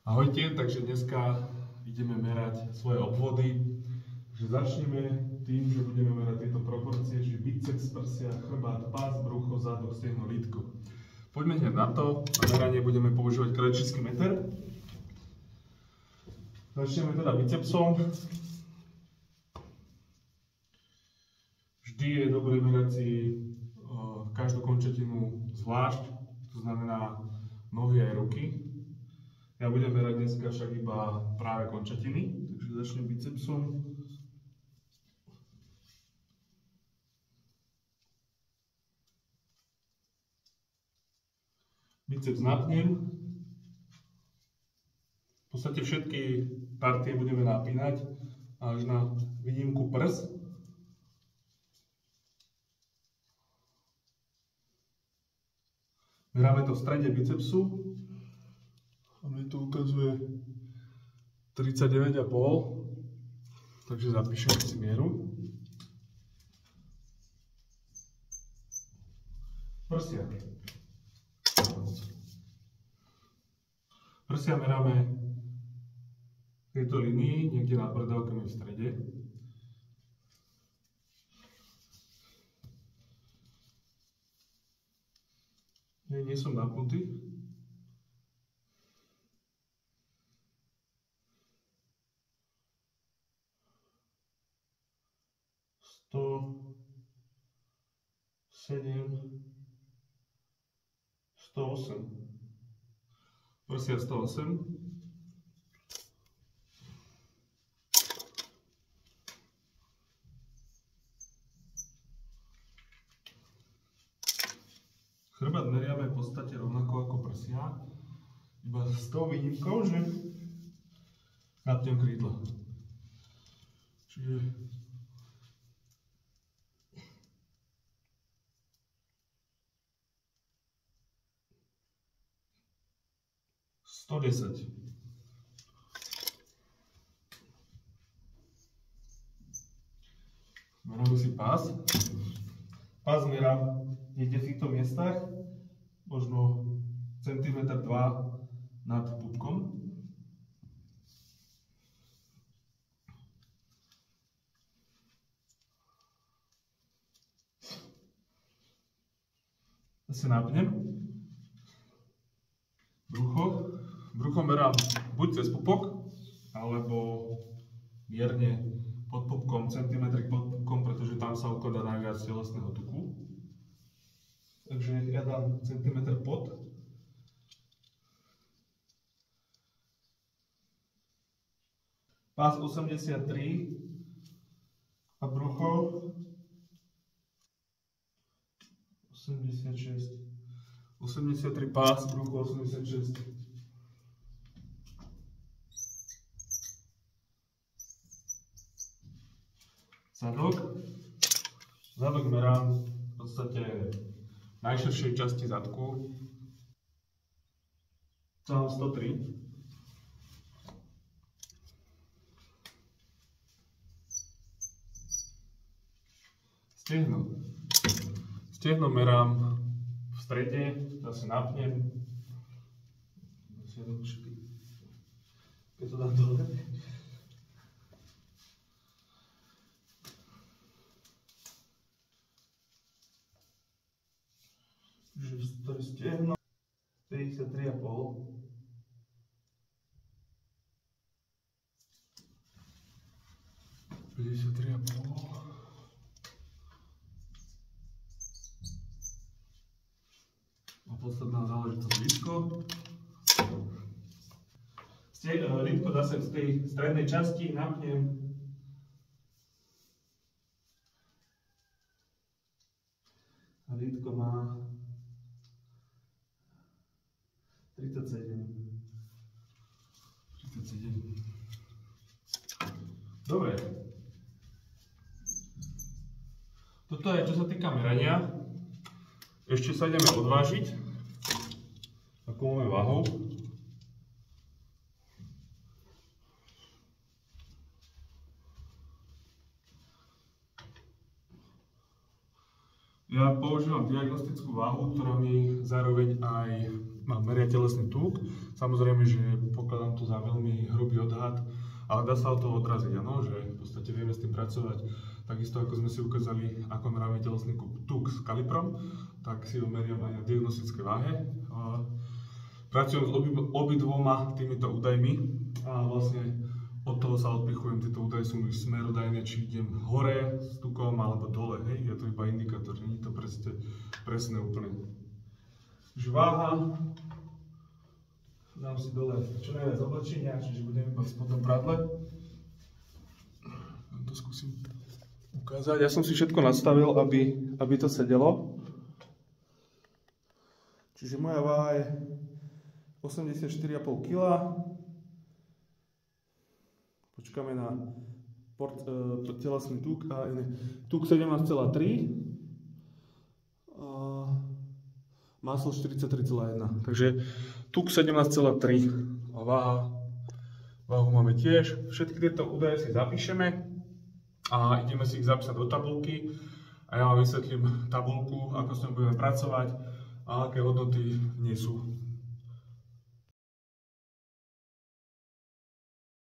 Ahojte, takže dneska ideme merať svoje obvody. Takže začneme tým, že budeme merať tieto proporcie, čiže biceps, prsia, chrbát, pás, brucho, zadok, stehno, lítko. Poďme hneď na to. Na meranie budeme používať krajčícky meter. Začneme teda bicepsom. Vždy je dobré merať si každú končatinu zvlášť, to znamená nohy aj ruky. Ja budem merať dneska však iba práve končatiny, takže začnem bicepsom. Biceps napnem. V podstate všetky partie budeme napínať, až na výnimku prs. Meráme to v strede bicepsu. A mi tu ukazuje 39,5, takže zapíšem si mieru. Prsia. Prsia meráme v tejto linii, niekde nad brdávkami v strede. Nie som napnutý. Prsia 108. Chrbát meriame v podstate rovnako ako prsia, iba s tou výnimkou, že napnem krídla. Čiže $110. Meráme si pás. Pás merám niekde v týchto miestach, možno centimetr 2 nad pupkom. Zase napnem. Brucho merám buď cez pupok, alebo mierne pod pupkom, centimetrik pod pupkom, pretože tam sa ukladá najviac telesného tuku. Takže ja dám centimetr pod. Pás 83 a brucho 86. 83 pás, brucho 86. Zadok merám v podstate najširšej časti zadku. Tam 103. Stehno merám v strede, zase napnem. Keď to dám dole. To je stehno 53,5. A posledná záležitosť lítko. Lítko zase v tej strednej časti napnem. A lítko má 37. Dobre. Toto je čo sa týka merania. Ešte sa ideme odvážiť. Akú máme váhu. Ja používam diagnostickú váhu, ktorá mi zároveň aj mám meria telesný tuk. Samozrejme, že pokladám to za veľmi hrubý odhad, ale dá sa o to odraziť, áno, že v podstate vieme s tým pracovať. Takisto ako sme si ukázali, ako meráme telesný tuk s kaliprom, tak si ho meriam aj na diagnostické váhe. Pracujem s obidvoma týmito údajmi a vlastne od toho sa odpichujem. Tieto údaje sú mi smerodajné, či idem hore s tukom alebo dole, hej, je to iba indikátor, nie je to presné úplne. Takže váha, dám si dole čo najviac oblečenia, čiže budem iba v spodnom prádle. To skúsim ukázať. Ja som si všetko nastavil, aby to sedelo. Čiže moja váha je 84,5 kg. Počkáme na telesný tuk. Tuk 17,3. Maslo 43,1. Takže tuk 17,3. A váhu máme tiež. Všetky tieto údaje si zapíšeme a ideme si ich zapísať do tabulky. A ja vám vysvetlím tabulku, ako s ňou budeme pracovať a aké hodnoty nie sú